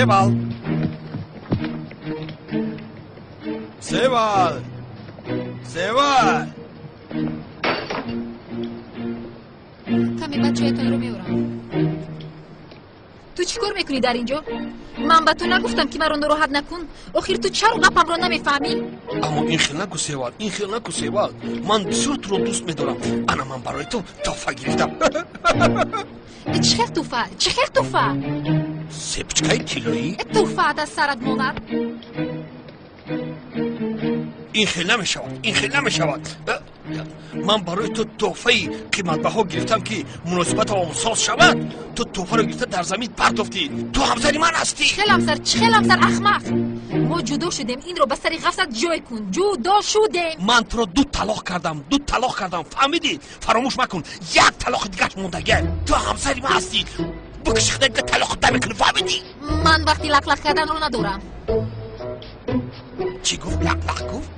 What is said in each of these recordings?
Seval. Seval. Seval. کمی بچه‌تون رو میارم. تو چیکار میکنی در اینجا؟ من به تو نگفتم که مرا ناراحت نکن. آخر تو چرا قپم را نمیفهمی؟ اما این خیلی نکو سیوال، این خیلی نکو سیوال. من بسیار تو رو دوست میدارم. انا من برای تو تحفه گرفتم. چه توفه؟ چه توفه؟ سپچکای کیلویی؟ توفه از سرت مادر؟ این خیلی نمیشود، این خیلی نمیشود. من برای تو تحفه قیمت بها گرفتم که مناسبت آموزساز شود. تو تحفه رو گرفته در زمین پرداختی. تو همسری من هستی. چه همسر احمق. ما جدا شدیم، این رو به سر قصد جای کن. جدا شدیم. من تو رو دو طلاق کردم فهمیدی؟ فراموش مکن، یک طلاق دیگه موندگه. تو همسری من هستی. بکش خدا دیگه طلاق نمیکنی، فهمیدی؟ من وقتی لق کردن رو ندارم. چی گفت؟ لق گفت؟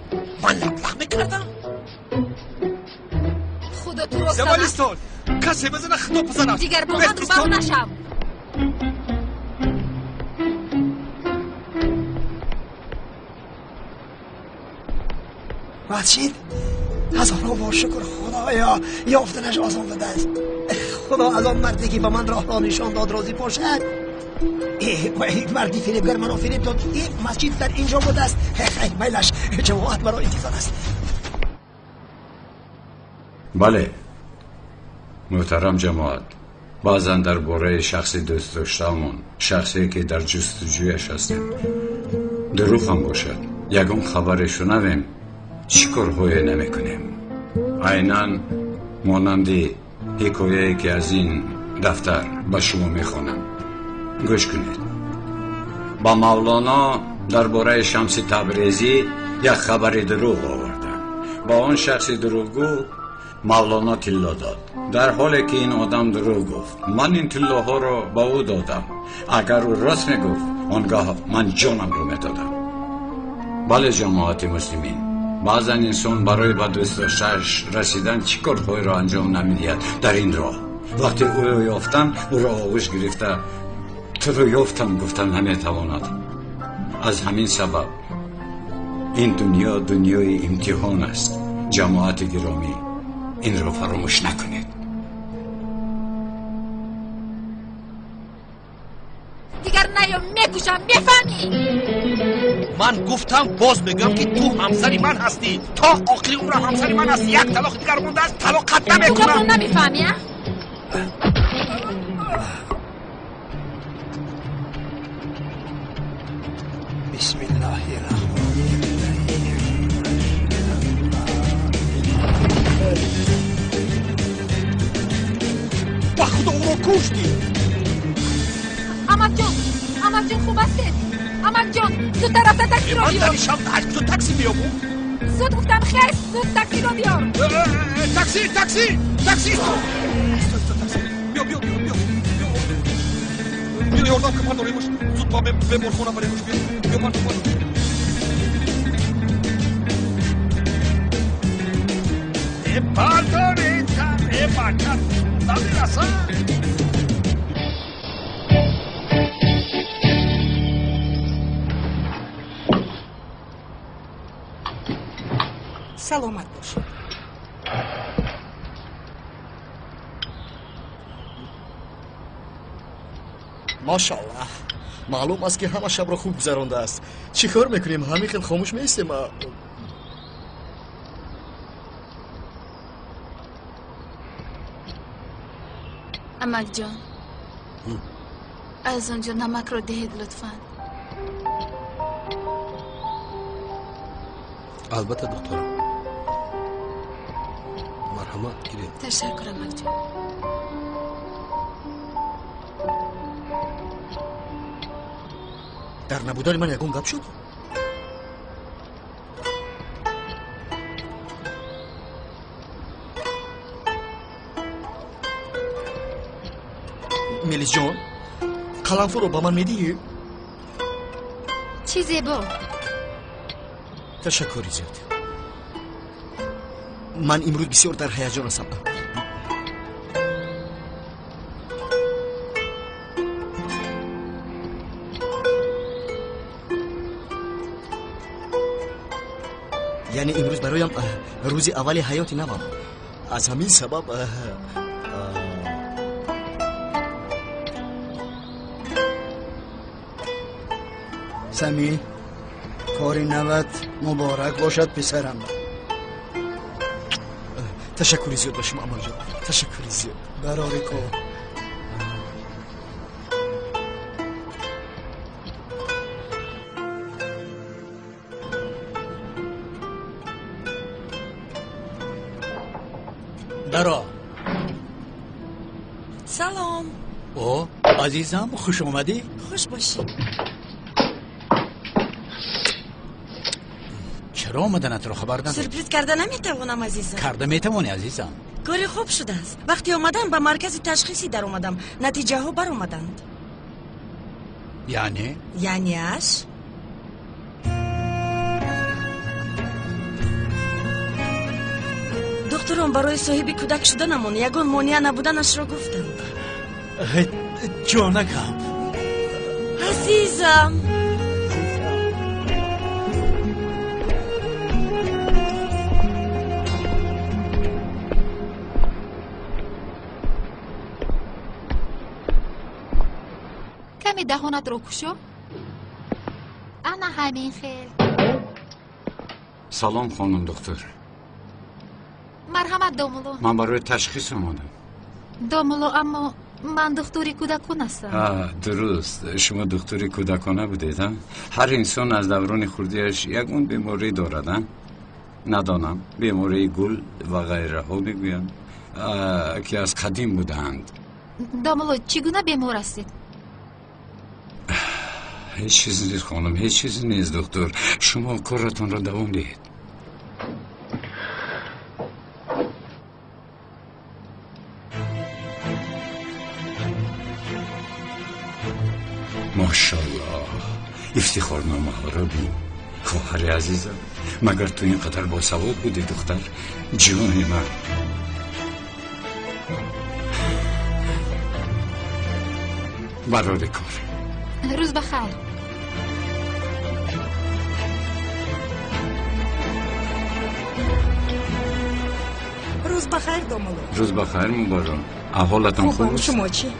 من لق میکردم؟ خدا تو رو زبالستان کسی بزنه خدا بزنه. دیگر با من رو برو نشم. مسجد هزاران بار شکر خدایا یافتنش آسان بده است. خدا از آن مردی که به من راه را نشان داد راضی باشد. مردی فریبگر منو فریب داد. این مسجد در اینجا بوده است. میلش جماعت مرا انتظار است. بله محترم جماعت، بعضا در باره شخصی دوست داشتمون، شخصی که در جستجویش هستیم، دروغ هم باشد یکم خبرشو ندیم چیکارهای نمیکنیم. عیناً مانند حکایه‌ای که از این دفتر به شما میخوانم، گوش کنید. با مولانا درباره شمس تبریزی یک خبر دروغ آوردن. با آن شخص دروغگو مولانا طلا داد، در حالی که این آدم دروغ گفت. من این طلاها رو با او دادم. اگر او راست میگفت آنگاه من جانم رو میدادم. بله جماعت مسلمین، بعضا انسان برای به دوست داشتنش رسیدن چی کارهای را انجام نمیدهد در این راه. وقتی او را یافتن او را آغوش گرفته تو رو یافتم گفتن نمیتواند. از همین سبب این دنیا دنیای امتحان است. جماعت گرامی این را فراموش نکنید. دیگر نیام میکشم، میفهمی؟ من گفتم باز میگم که تو همسری من هستی. تا آخری عمر همسری من هستی. یک طلاق دیگر مونده است، طلاقت نمیکنم. تو نمیفهمی ها؟ بسم الله الرحمن با خدا او رو کشتی. احمد جان خوب هستی؟ احمد جان زود طرف تاکسی رو من بیار. در شب تو تاکسی بیابو. زود گفتم خیلی زود تاکسی رو بیار. تاکسی تاکسی بیا یاردم که من داریمش. زود با ببر خونه بریمش. بیا من پرداریتا نمیرسن. سلامت باش. ماشاءالله معلوم است که همه شب را خوب گذرانده است. چی کار میکنیم؟ همین خیلی خاموش میستیم. احمد جان از اونجا نمک رو دهید لطفاً. البته دکترم. مرحمت گیریم. تشکر احمد جان. در نبودن من یکم گپ شد. میلیس جان قلنفو رو با من میدی؟ چیزی با تشکری زیاد. من امروز بسیار در هیجان هستم. یعنی امروز برایم روز اولی حیاتی نبود. از همین سبب سمی کاری نوت مبارک باشد پسرم. تشکری زیاد باشم اما جان، تشکری زیاد برای کار. درا سلام. او عزیزم خوش اومدی. خوش باشی. چرا آمدنت رو خبر نداری؟ سرپریز کرده نمیتوانم عزیزم. کرده میتوانی عزیزم. کاری خوب شده است. وقتی آمدم به مرکز تشخیصی در اومدم، نتیجه ها بر اومدند. یعنیش دکتران برای صاحب کودک شدنمون یگان مانع نبودنش را گفتند. جانکم عزیزم. کمی دهانت رو کشو. انا همین خیل. سلام خانم دکتر. مرحمت دومولو. من برای تشخیص اومدم. دومولو اما من دکتری کودکان هستم. درست، شما دکتری کودکانه بودید ها؟ هر انسان از دوران خردیش یک اون بیماری دارد ها؟ ندانم بیماری گل و غیره ها میگویند که از قدیم بودند. دومولو چگونه بیمار هستید؟ هیچ چیزی نیست خانم، هیچ چیزی نیست دکتر. شما کارتون را دوام دهید. ماشاءالله افتخارنامه ها را بین. خواهر عزیزم مگر تو اینقدر باسواد بودی دختر؟ جان من. برای کار. روز بخیر. روز بخیر دومولو. روز بخیر مبارک. احوالتان خوب است؟ شما چی؟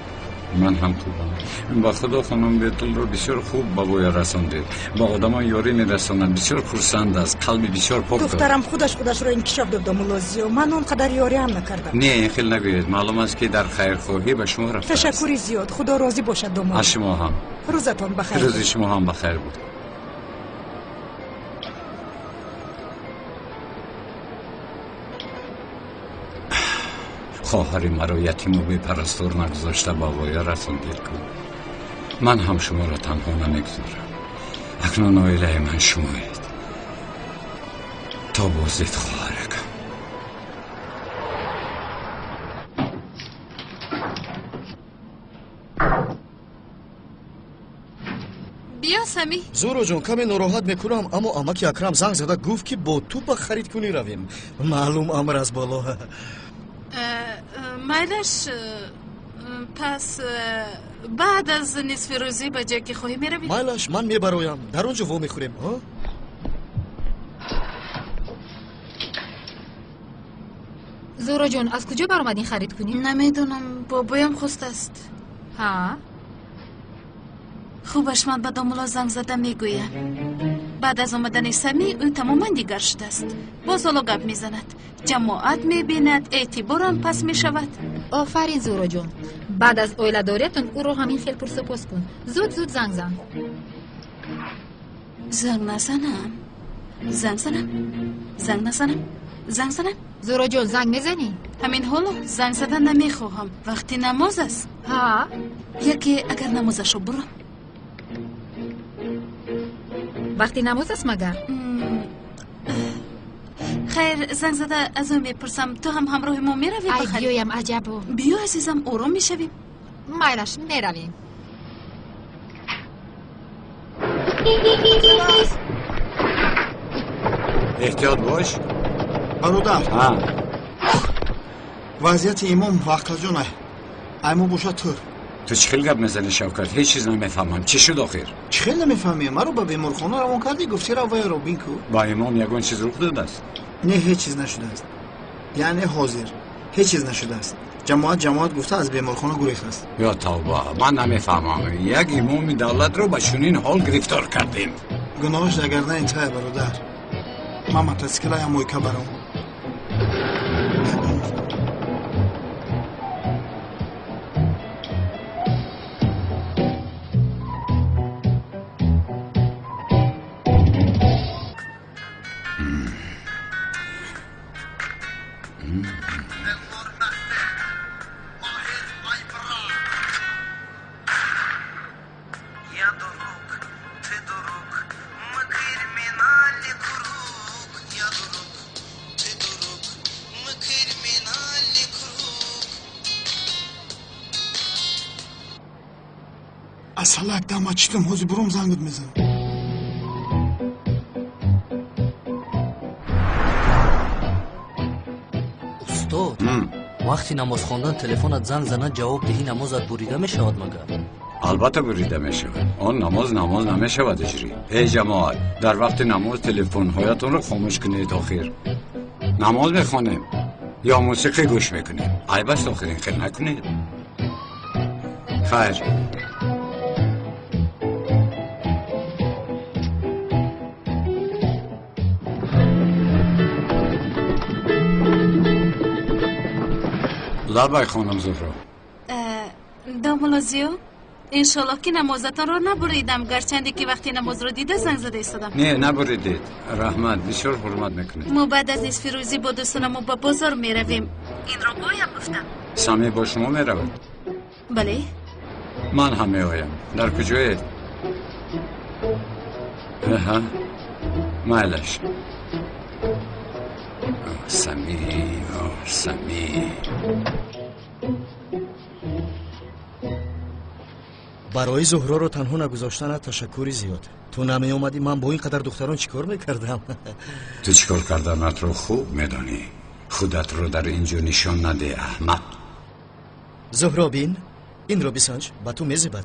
من هم خوبم. با خدا خانم بیتل رو بسیار خوب با بوی رساندید. با آدم یاری میرساند. بسیار خرسند است. قلبی بسیار پاک دارد. دخترم خودش رو انکشاف داد دومولوزیو. من اونقدر یاری هم نکردم. نه این خیلی نگوید. معلوم است که در خیرخواهی به شما رفته است. تشکری زیاد. خدا راضی باشد دومولو. از شما هم. روزتان بخیر. روز شما هم بخیر بود. خواهر مرا یتیم و بی پرستار نگذاشته با وای رساندید کن. من هم شما را تنها نمیگذارم. اکنون آیله من شمایید. تا بازدید خواهرکم. بیا سمی. زورو جون کمی ناراحت میکنم اما امک اکرم زنگ زده گفت که با تو به خرید کنی رویم. معلوم امر از بالا. مایلش پس بعد از نصف روزی به جایی که خواهی میروی؟ مایلش من میبرایم در اونجا و میخوریم ها؟ زورو جون از کجا برآمدین خرید کنی؟ نمیدونم بابایم خواست است. ها؟ خوبش من به دومولا زنگ زده میگویه بعد از آمدن سمی او تماما دیگر شده است. باز حالا گپ میزند، جماعت میبیند، اعتبارم پس میشود. آفرین زورو جون. بعد از اویلداریتون او رو همین خیلی پرسپوس کن. زود زنگ زن. زنگ نزنم. زورو جون زنگ میزنی؟ همین حالا زنگ زدن نمیخواهم. وقتی نماز است. ها؟ یکی اگر نمازشو برم. وقتی نماز است مگر؟ خیر زنگ زده از اون میپرسم تو هم همراه ما میروی ای بخیر؟ بیایم عجبو. بیا عزیزم آرام میشویم. مایلش میرویم. احتیاط باش. برادر وضعیت امام وقت جونه ایمو بوشا تور تو چی خیلی گپ میزنی شوکت؟ هیچ چیز نمیفهمم. چی شد آخر؟ چی خیلی نمیفهمی؟ ما رو به بیمارخانه روان کردی گفتی رو وای روبین کو. با امام یگان چیز رخ داده است. نه هیچ چیز نشده است. یعنی حاضر هیچ چیز نشده است. جماعت گفته از بیمارخانه گریخته است. یا توبه، من نمیفهمم. یک امام دولت رو به چنین حال گرفتار کردیم. گناهش در گردن توئه برادر. من متاسکلای مویکا برام. Asalak dam açtım hozi burum zangıd mezan. استاد وقتی نماز خواندن تلفنت زنگ زنن جواب دهی نمازت بریده میشود مگر؟ البته بریده میشود. آن نماز نمیشود اجری. ای جماعت، در وقت نماز تلفن هایتون رو خاموش کنید آخر. نماز میخوانیم یا موسیقی گوش میکنیم. ای بس آخرین خیلی نکنید. خیر. لبای خانم زهرا. دامولازیو انشالله که نمازتان را نبریدم، گرچندی که وقتی نماز را دیده زنگ زده ایستادم. نه نبریدید. رحمت بسیار حرمت میکنید. ما بعد از نیز فیروزی با دوستانم به بازار میرویم. این را گویم گفتم. سمی با شما میرود؟ بله. من هم میآیم. در کجایید؟ ها مالش. سمی برای زهرا رو تنها نگذاشتن تشکری زیاد. تو نمی اومدی من با این قدر دختران چیکار میکردم؟ تو چیکار کردنت رو خوب میدانی. خودت رو در اینجا نشان نده احمد. زهرا بین این رو بسنج با تو میزبد.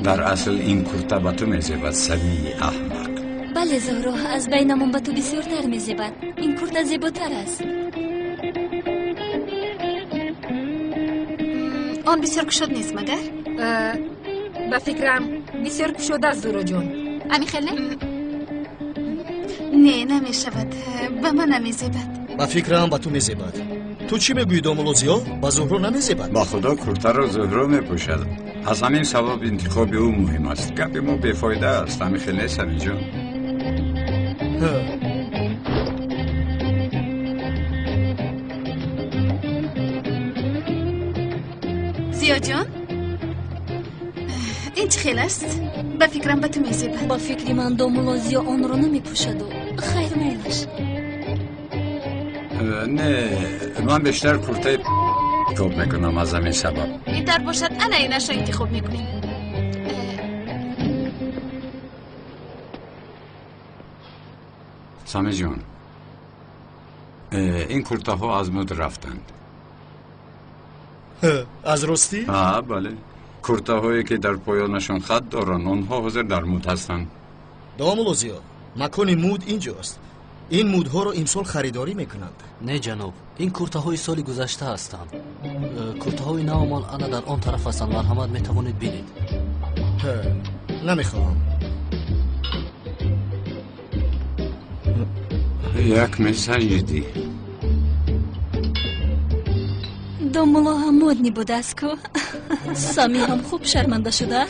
در اصل این کرته با تو میزبد سمی احمق. بله زهرا، از بینمون به تو بسیارتر میزبد. این کرته زیباتر است. آن بسیار کشود نیست مگر؟ به فکرم بسیار کشوده است زهرا جان. امی خیلی نه نمیشود، به من نمیزبد. با فکرم با تو میزبد. تو چی میگویی دامولوزیا؟ با زهرا نمیزبد. با خدا کرته رو زهرا میپوشد. از همین سبب انتخاب او مهم است. گپ ما بیفایده است. امی خیلی سمی جان. زیا جان این چه خیلی است؟ به فکرم به تو میزبد. با فکر من دامولوزیا آن رو نمیپوشد و خیر میلش. نه من بیشتر کرته انتخاب میکنم از همین سبب. این در باشد انا اینش رو انتخاب میکنیم. سمی جان این کرته ها از مد رفتند. از راستی؟ بله. کرته هایی که در پایانشان خط دارن آنها حاضر در مود هستند. دامولوزیا مکان مود اینجاست. این مودها رو امسال خریداری میکنند. نه جناب، این کرته های سال گذشته هستند. کرته های نو مال انا در آن طرف هستند. مرحمت میتوانید بینید. نمیخواهم. یک میسنجیدی. دامولا هم مودنی بود است که سامی هم خوب شرمنده شده.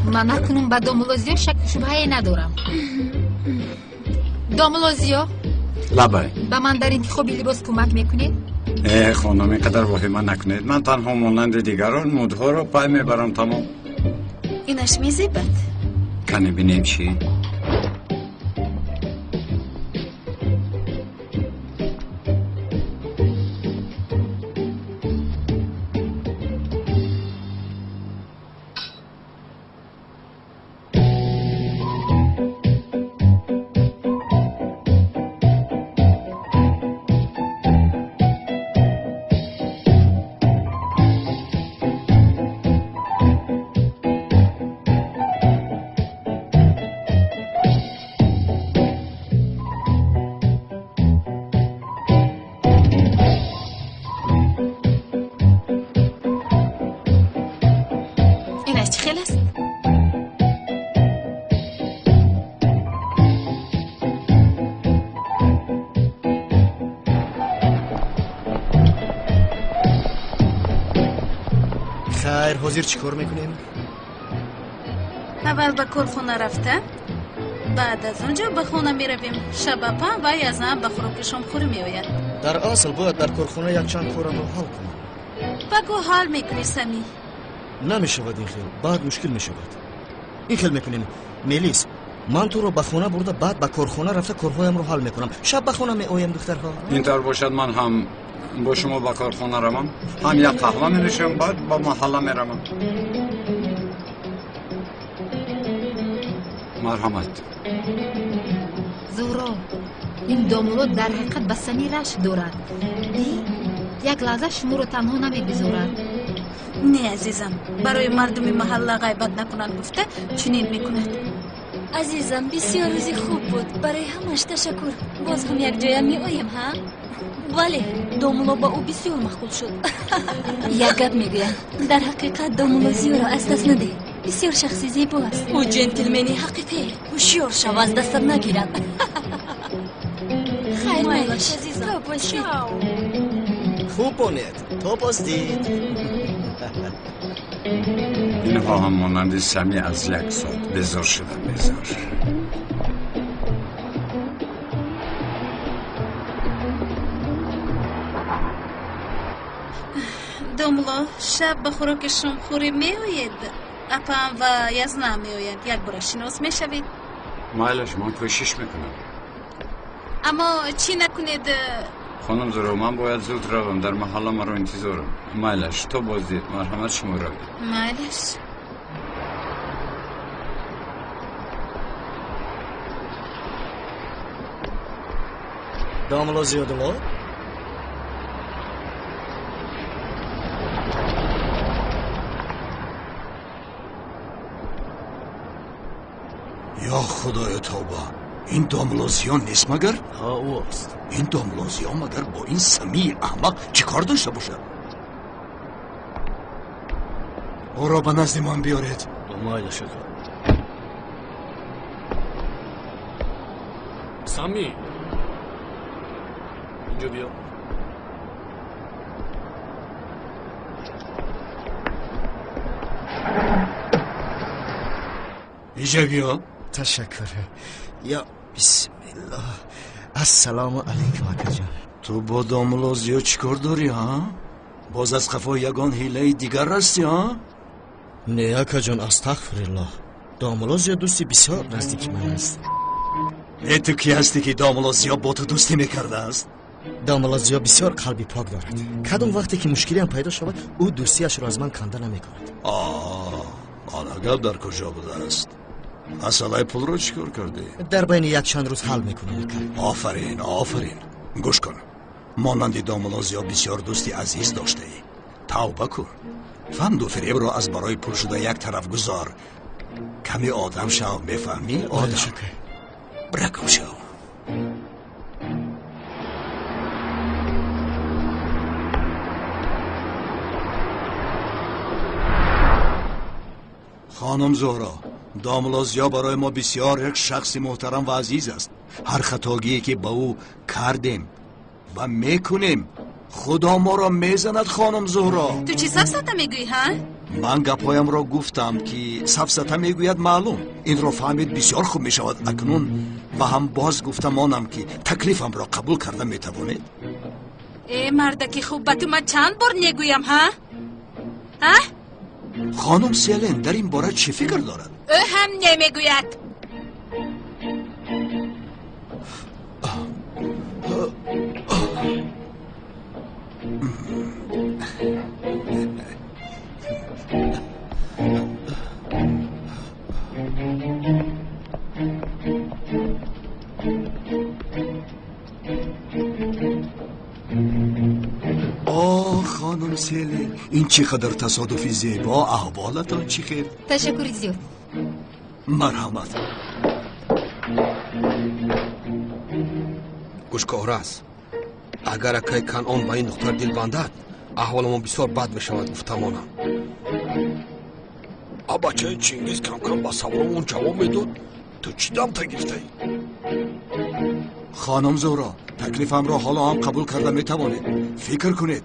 من نکنم به دامولوزیا شک شبهه ندارم. دامولوزیا لبای به من در انتخاب لباس کمک میکنید؟ خانم اینقدر وحیمه نکنید. من تنها مانند دیگران مودها رو پای میبرم. تمام. اینش میزبد. کنی بینیم چی؟ خیلی است. خیر حاضر چیکار میکنیم؟ اول به کارخانه رفتن، بعد از اونجا به خانه می رویم. شب پا و یازده به خوراک شامخوری می آید. در اصل باید در کارخانه یک چند کارم رو حل کنم. بگو حال میکنی سمی. نمیشود این خیل، بعد مشکل میشود. این خیل میکنیم میلیس، من تو رو به خانه برده بعد به کارخانه رفته کارهایم رو حل میکنم. شب به خانه می آیم دخترها. اینطور باشد من هم با شما به کارخانه روم، هم یک قهوه می نوشم بعد با محله می روم. مرحمت. زهرا، این دامولو در حقیقت به سمی رشک دارد. دی یک لحظه شما رو تنها نمیگذارد. نه عزیزم، برای مردم محله غیبت نکنند گفته چنین میکند. عزیزم بسیار روزی خوب بود. برای همش تشکر. باز هم یک جایم می آیم ها؟ بله، دامولو با او بسیار مخول شد. یک گپ میگویم، در حقیقت دامولو زیو را از دست نده. بسیار شخصی زیبا است. او جنتلمنی حقیقی. هوشیار شو، از دست نگیرد. خیر باش عزیزم. تو باشید. خوب بانید، تو بازدید. اینها هم مانند سمی از یک ساعت بزار شدن بزار. دامولو شب به خوراک شامخوری می آید. اپم و یزنه می آید. یک بار شناس می شوید. مایلش من کوشش میکنم. اما چی نکنید؟ خانم زهرا من باید زود روم، در محله مرا انتظارم. مایلش تو بازدید، مرحمت شما روید. مایلش. دامولو زیادلو؟ یا خدای توبه، این داملوزیان نیست مگر؟ ها او است. این داملوزیان مگر با این سمی احمق چی کار داشته باشد؟ او را به نزد من بیارید. مایل شکر. سمی اینجا بیا. اینجا بیا. تشکر. یا بسم الله. السلام علیکم اکا جان. تو با داملوزیا چی کار داری ها؟ باز از خفا یگان حیله دیگر رستی ها؟ نه اکا جان استغفرالله. دامولوزیا دوستی بسیار نزدیک من است. تو کی هستی که داملوزیا با تو دوستی میکرده است؟ دامولوزیا بسیار قلبی پاک دارد. کدام وقتی که مشکلی هم پیدا شود او دوستیش را از من کنده نمیکند. آن گپ در کجا بوده است؟ مسئله پول رو چیکار کردی؟ در بین یک چند روز حل میکنم. آفرین آفرین. گوش کن، مانند داملوزیا بسیار دوستی عزیز داشته ای. توبه کن، فند و فریب را از برای پول شده یک طرف گذار. کمی آدم شو، میفهمی؟ آدم برکم شو. خانم زهرا، داملوزیا برای ما بسیار یک شخص محترم و عزیز است. هر خطاگیی که با او کردیم و میکنیم خدا ما را میزند. خانم زهرا تو چی سفسته میگویی ها؟ من گپایم را گفتم که سفسته میگوید معلوم. این را فهمید بسیار خوب میشود. اکنون و هم باز گفتم مانم که تکلیفم را قبول کرده میتوانید. ای مردکی خوب به تو من چند بار نگویم ها؟ ها؟ خانم سیلین در این باره چی فکر دارد؟ او هم نمیگوید. خانم سیلین، این چقدر تصادفی زیبا. احوالتان چی خیر؟ تشکر زیاد. مرحمت. گوش که اورس، اگر اکای کنعان با این دختر دل بندد احوالمون بسیار بد میشود. گفتمانم بچه چینگیز کم کم با سوالمون جواب میداد. تو چی دم تا گرفته؟ خانم زهرا، تکلیفم را حالا هم قبول کرده میتوانید. فکر کنید.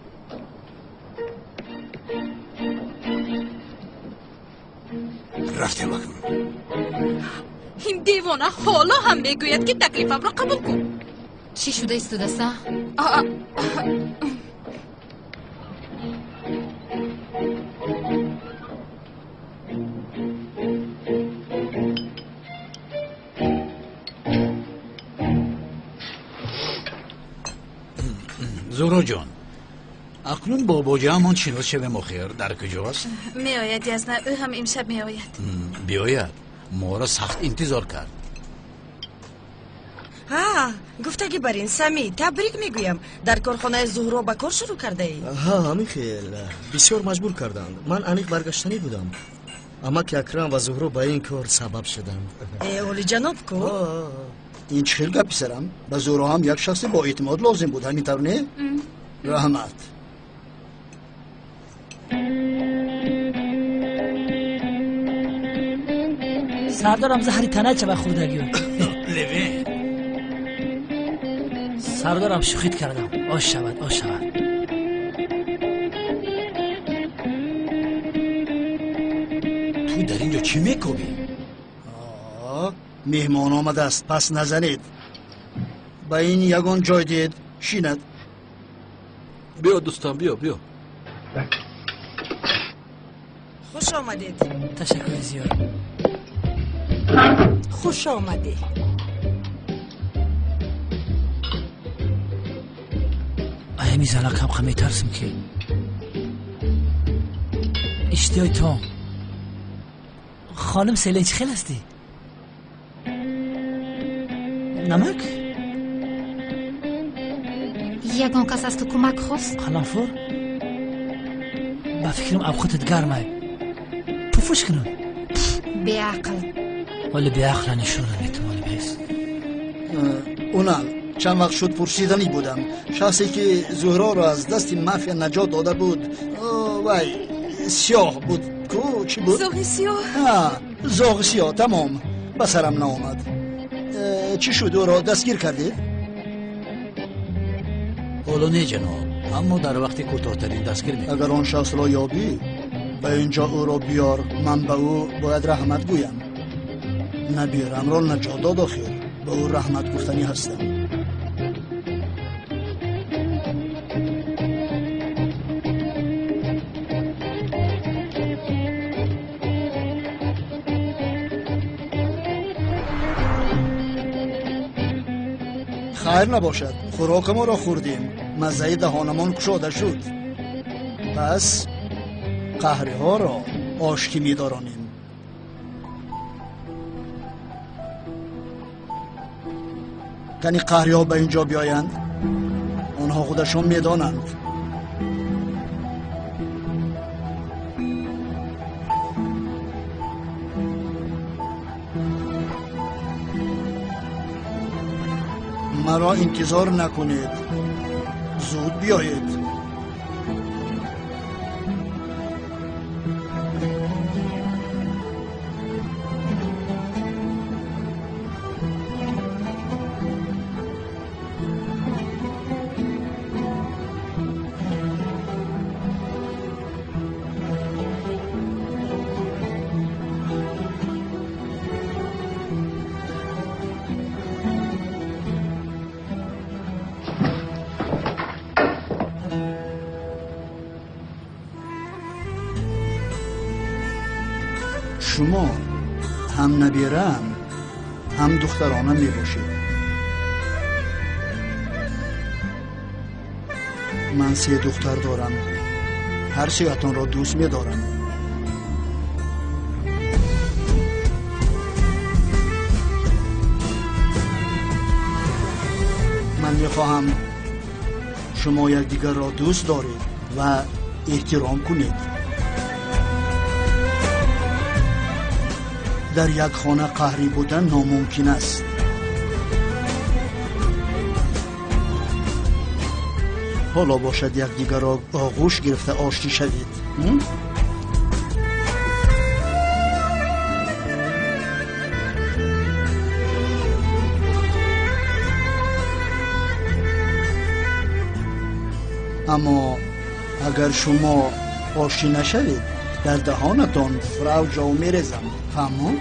رفتیم اکنون. این دیوانه حالا هم میگوید که تکلیفم را قبول کن. چی شده استودسا؟ زورو جان، اکنون بابا همان شناس شب مخیر در کجاست؟ می آید یزنه، او هم امشب می آید. بیاید، ما را سخت انتظار کرد. گفتگی برین سمی، تبریک میگویم. در کارخانه زهرا به کار شروع کرده ای؟ ها میخیل بسیار مجبور کردند. من انیق برگشتنی بودم، اما که اکرم و زهرا به این کار سبب شدند. اولی جناب کو؟ این چه خیلی گپی سرم؟ به زهرا هم یک شخص با اعتماد لازم بود، همینطور نه؟ رحمت. سردارم زهری تنه چه بخوردگیو لوین سردارم شوخیت کردم. آش شود آش شود. تو در اینجا چی میکوبی؟ مهمان آمده است، پس نزنید. با این یگان جای دید شیند. بیا دوستان، بیا بیا. خوش آمدید. تشکر زیاد. خوش آمدی. آیا میزنه کم خمی ترسم که اشتیای تو خانم سیلنچ خیل هستی؟ نمک؟ یگان کس از تو کمک خواست؟ قلنفور؟ با فکرم ابخوتت گرمه پفوش کنم. بیعقل. ولی بیعقل نشونه میتوانی بیست. اونم چند وقت شد پرسیدنی بودم. شخصی که زهرا را از دست مافیا نجات داده بود وای سیاه بود. کو چی بود؟ زاغ سیاه. زاغ سیاه. تمام به سرم نامد. چی شد؟ او را دستگیر کردید؟ حالا نه جناب، اما در وقت کوتاه‌ترین دستگیر می‌کنم. اگر آن شخص را یابی به اینجا او را بیار. من به او باید رحمت گویم. نبیرم را نجات داد آخر. به او رحمت گفتنی هستم. خیر نباشد، خوراک ما را خوردیم، مزه دهانمان گشاده شد. پس قهری ها را آشتی می دارانیم. کنی قهری ها به اینجا بیایند، آنها خودشان می دانند. مرا انتظار نکنید، زود بیایید. شما هم نبیرم هم دخترانم می باشید. من 3 دختر دارم، هر سیاتون را دوست می دارم. من می خواهم شما یکدیگر را دوست دارید و احترام کنید. در یک خانه قهری بودن ناممکن است. حالا باشد یکدیگر را آغوش گرفته آشتی شوید. اما اگر شما آشتی نشوید در دهانتان فراو جاو میرزم. فهمون؟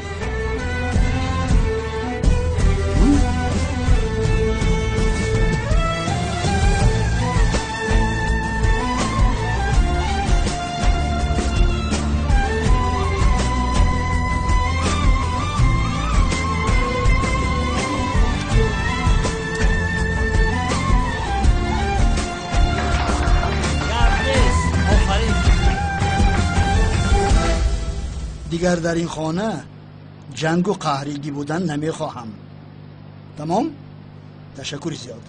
دیگر در این خانه جنگ و قهرگی بودن نمیخواهم. تمام؟ تشکر زیاد.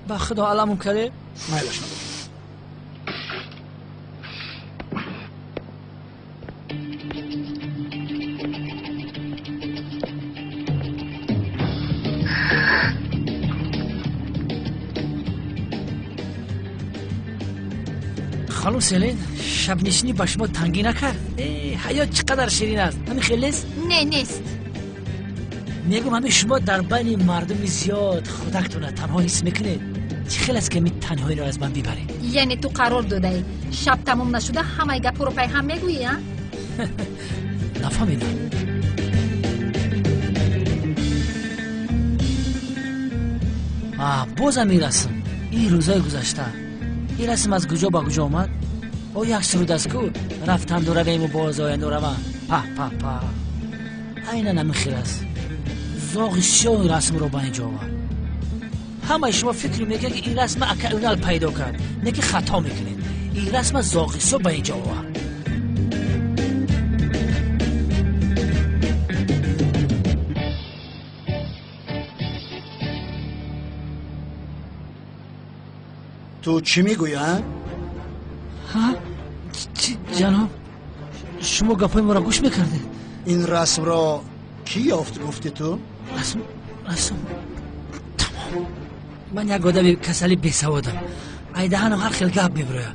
با خدا علمون کرده؟ مایلش نبود. خانم سلین شب نشینی با شما تنگی نکرد؟ حیات چقدر شیرین است. همین خیلی است؟ نه نیست. میگم همین شما در بین مردم زیاد خودتون تنها حس میکنید. چه خیلی است که می تنهایی رو از من ببرید؟ یعنی تو قرار داده ای شب تمام نشده همه گپ رو پای هم میگویی ها؟ نفهمیدم. بازم این رسم. این روزای گذشته این رسم از کجا با کجا آمد؟ او یک سرود از کو رفتم دوره ریم و باز آینده و روان په اینه نمیخیر است. زاغ سیاه این رسم رو با اینجا آمد. همه شما فکر میگه که این رسم اکرونال پیدا کرد، نه که خطا میکنید. این رسم زاغ سیاه با اینجا آمد. تو چی میگویی ها؟ جناب شما گپای ما را گوش میکردید؟ این رسم را کی یافت گفتی تو؟ رسم تمام. من یک آدم کسلی بیسوادم. ای دهنم هر خیل گپ میبرویم.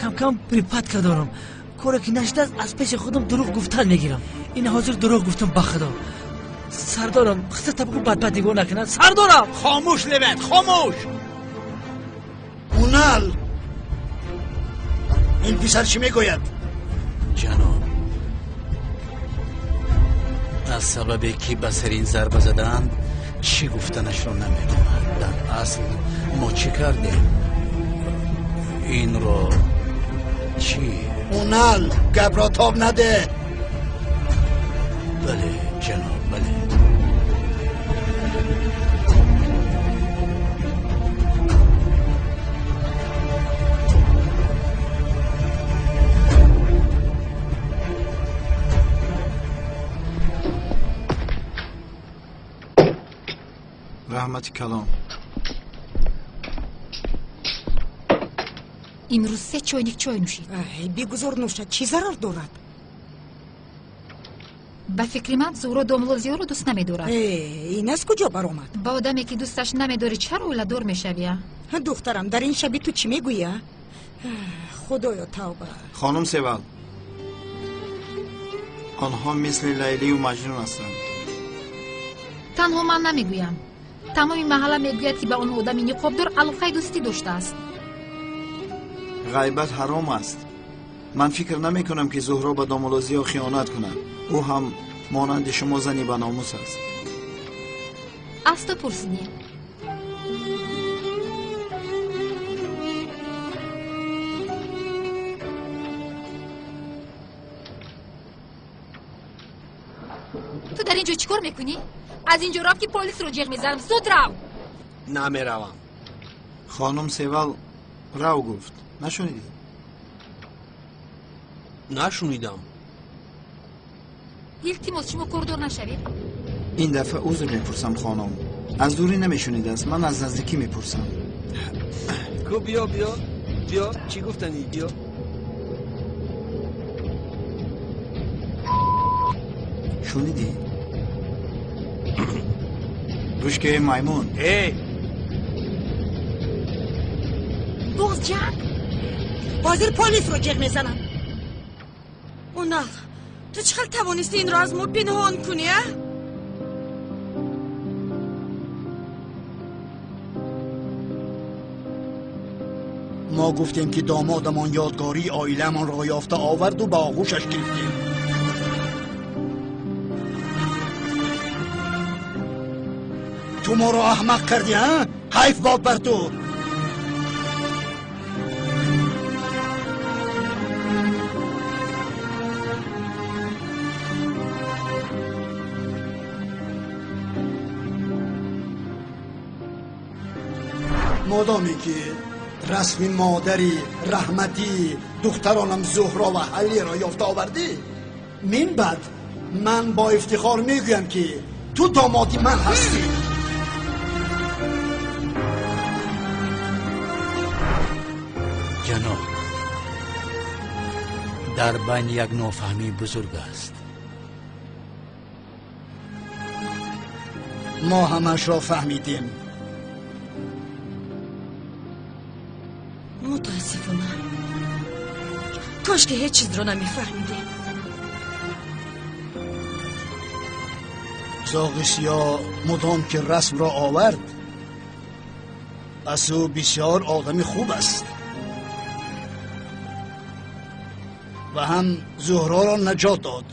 کم کم پریپت که دارم. کاری که نشده از پیش خودم دروغ گفتن میگیرم. این حاضر دروغ گفتم بخدا. سردارم خسته طبقو بدبدی گو نکنن. سردارم خاموش لبند خاموش. اونال این پسر چی میگوید؟ جناب از سبب کی به سرین ضربه زدن چی گفتنش رو نمیدونم. در اصل ما چی کردیم؟ این رو چی؟ اونال گپ را تاب نده. بله جناب بله. رحمت کلام. امروز 3 چایник چای نوشید. بگذار نوشد. چی ضرر دارد؟ به فکر من زهرا داملوزیو رو دوست نمیدارد. این از کجا برآمد؟ با آدمی که دوستش نمیداری چرا ولادور میشوی؟ دخترم در این شبی تو چی میگویی؟ خدایا توبه. خانم سیوال آنها مثل لیلی و مجنون هستند. تنها من نمیگویم. تمام این محله میگوید که به اون آدمی نقابدار علاقه دوستی داشته است. غیبت حرام است. من فکر نمی کنم که زهرا به دامولوزیا خیانت کند. او هم مانند شما زنی به ناموس است. از تو پرسیدیم. تو در اینجا چیکار میکنی؟ از اینجا رفت که پلیس رو جیغ میزنم. زود رو. نمیروم. خانم سیوال رو گفت. نشنیدی؟ نشنیدم. التماس شما کوردور نشوید. این دفعه عذر میپرسم خانم. از دوری نمیشنیده است. من از نزدیکی میپرسم. کو بیا چی گفتنی؟ بیا. شنیدی؟ روشکه میمون. باز جنگ؟ بازیر پلیس رو جیغ میزنم. اونال تو چقدر توانستی این را از ما پنهان کنی؟ ما گفتیم که دامادمان یادگاری آیلمان را یافته آورد و با آغوشش گرفتیم. تو ما را احمق کردی ها؟ حیف باد بر تو. مادامی که رسم مادری رحمتی دخترانم زهرا و حلی را یافته آوردی، من بعد من با افتخار میگویم که تو دامادی من هستی. جناب، در بین یک نافهمی بزرگ است. ما همش را فهمیدیم. متاسفانه کاش که هیچ چیز رو نمیفهمیدیم. زاغسیا مدام که رسم را آورد، از او بسیار آدم خوب است و هم زهرا را نجات داد.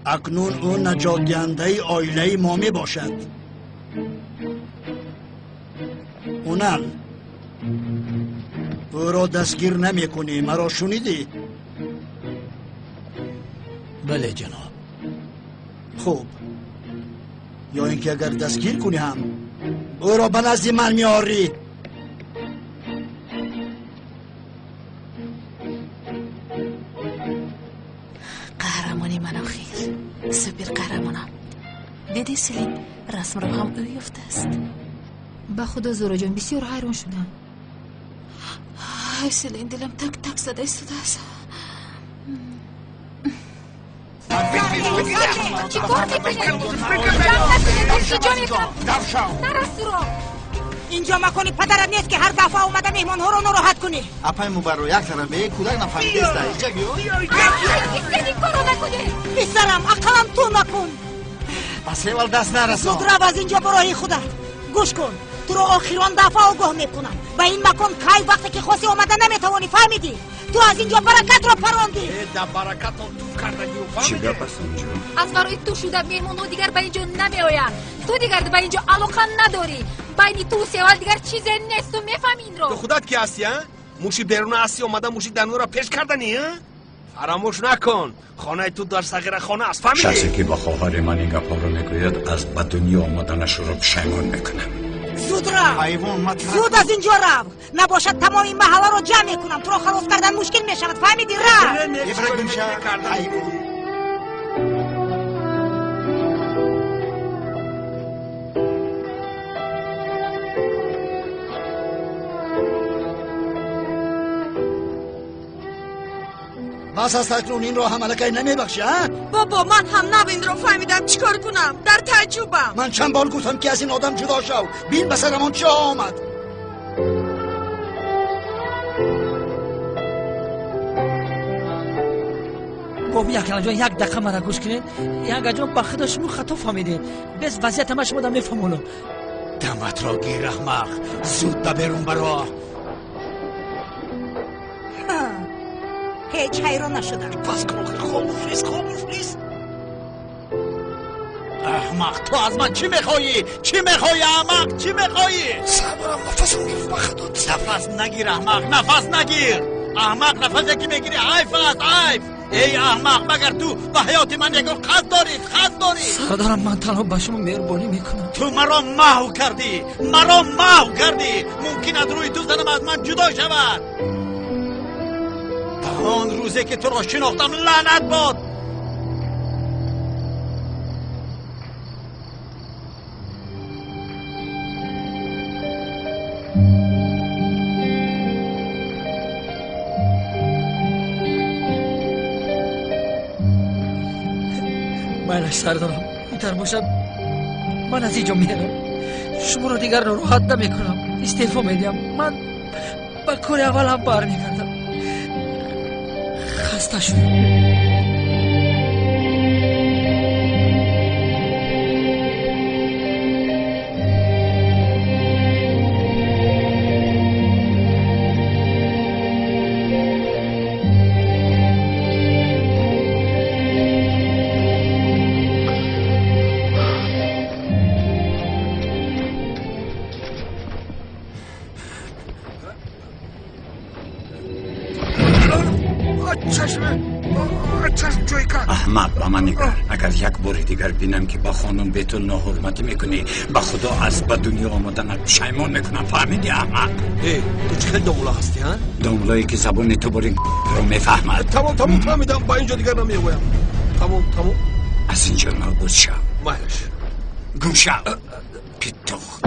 اکنون او نجات دهنده عائله ما می باشد. اونل او را دستگیر نمی کنی، مرا شنیدی؟ بله جناب. خوب، یا اینکه اگر دستگیر کنی هم او را به نزد من میاری. قهرمانی من آخیر، سپر قهرمانم. دیدی سلیم، رسم رو هم او یافته است. به خدا زورا جان بسیار حیران شدم. ای سلیم، دلم تک تک زده ایستاده است. چیکار میکنی؟ اینجا مکانی پدرت نیست که هر دفعه اومده میهمان ها رو ناراحت کنی. اپای مو برو یک طرفه کودک نفهمیده است. اینجا بیو. این کارو نکنی. بیسرم عقلم تو نکن. پس اول دست نرسان. زود رو از اینجا برای خودت. گوش کن. تو رو آخران دفعه آگاه میکنم. و این مکان کی وقتی که خواستی اومده نمیتوانی، فهمیدی؟ تو از اینجا برکت رو پراندی. در برکت رو تو کردگی و فهمیدی؟ چی گپ است اینجا؟ از برای تو شده میمون ها دیگر به اینجا نمی آید. تو دیگر به اینجا علاقه نداری. بین تو سوال دیگر چیزی نیست. تو میفهمی این رو؟ تو خودت کی هستی ها؟ موشی بیرون هستی اومده موشی دنو را پیش کردنی ها؟ فراموش نکن خانه تو در صغیر خانه است، فهمیدی؟ شخصی که با خواهر من این گپا رو میگوید از به دنیا آمدنش رو پشیمان میکنم. زود رو. زود از اینجا رو. نباشد تمام این محله رو جمع میکنم. تو رو خلاص کردن مشکل میشود، فهمیدی؟ بس از تکنون این رو هم علکه نمی بخشی ها؟ بابا من هم نبین رو فهمیدم چیکار کنم. در تعجبم. من چند بار گفتم که از این آدم جدا شو. بین بسرمون چه آمد؟ بابا یک جان یک دقیقه مرا گوش کنید. یک جان با خدا شما خطا فهمیدین. بس وضعیت ما شما میفهمونم. دمت را گیر احمق. زود به بیرون برو. هیچ حیران نشدم. پس خاموش نیست. احمق، تو از من چی میخوایی؟ چی میخوایی احمق؟ چی میخوایی؟ صبرم نفسم گرفت به خدا. نفس نگیر احمق، نفس نگیر. احمق نفس یکی میگیری، حیف است، حیف. ای احمق، مگر تو به حیات من یک قصد دارید؟ سردارم، من تنها به شما مهربانی میکنم. تو مرا محو کردی. ممکن است روی تو زنم از من جدا شود. آن روزی که تو را شناختم لعنت باد. بله سردارم، اینطور باشد من از اینجا میرم. شما رو دیگر ناراحت نمیکنم. استعفا میدم. من با کار اول هم برمیگردم. خسته شدم. احمق با من نگر. اگر یک بار دیگر بینم که با خانم بیت ناحرمتی میکنی با خدا از به دنیا آمدنت پشیمان میکنم. فهمیدی احمق؟ تو چه خیلی دامولا هستی ها؟ دامولایی که زبان تو برین رو میفهمد. تمام فهمیدم. با اینجا دیگر نمیگویم. تمام از اینجا نابود شو. مایلش گم شو پیتوخ.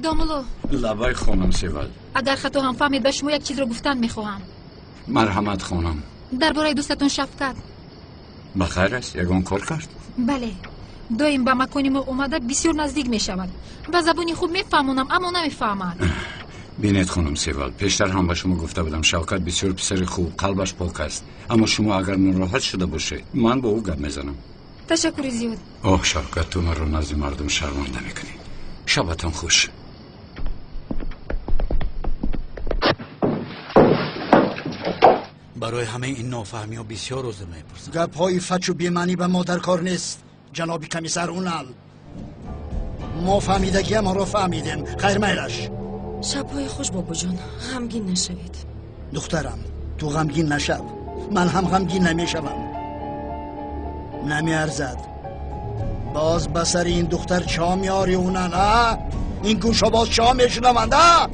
دامولو لبای خانم سیول، اگر خطا هم فهمید به شما یک چیز رو گفتن میخواهم. مرحمت خانم. درباره دوستتون شفقت. بخیر است؟ یگان کار کرد؟ بله، دایم به مکانی ما اومده بسیار نزدیک میشود و زبانی خوب میفهمونم اما نمیفهمد. بینید خانم سیول، پیشتر هم به شما گفته بودم شوکت بسیار پسر خوب، قلبش پاک است. اما شما اگر ناراحت شده باشید من با او گپ میزنم. تشکر زیاد. اوه شوکت، تو مرا نزد مردم شرمنده میکنی. شبتون خوش. برای همه این نافهمی ها بسیار عذر میپرسم. گپ های فچ و بیمعنی به ما در کار نیست جناب کمیسر اونال. ما فهمیدگی ما رو فهمیدیم. خیر میلش. شبهای خوش بابا جان، غمگین نشوید. دخترم تو غمگین نشو، من هم غمگین نمیشوم. نمیارزد باز بسر این دختر چا میاری اونن ها؟ این گوشا باز چا میشنوند ها؟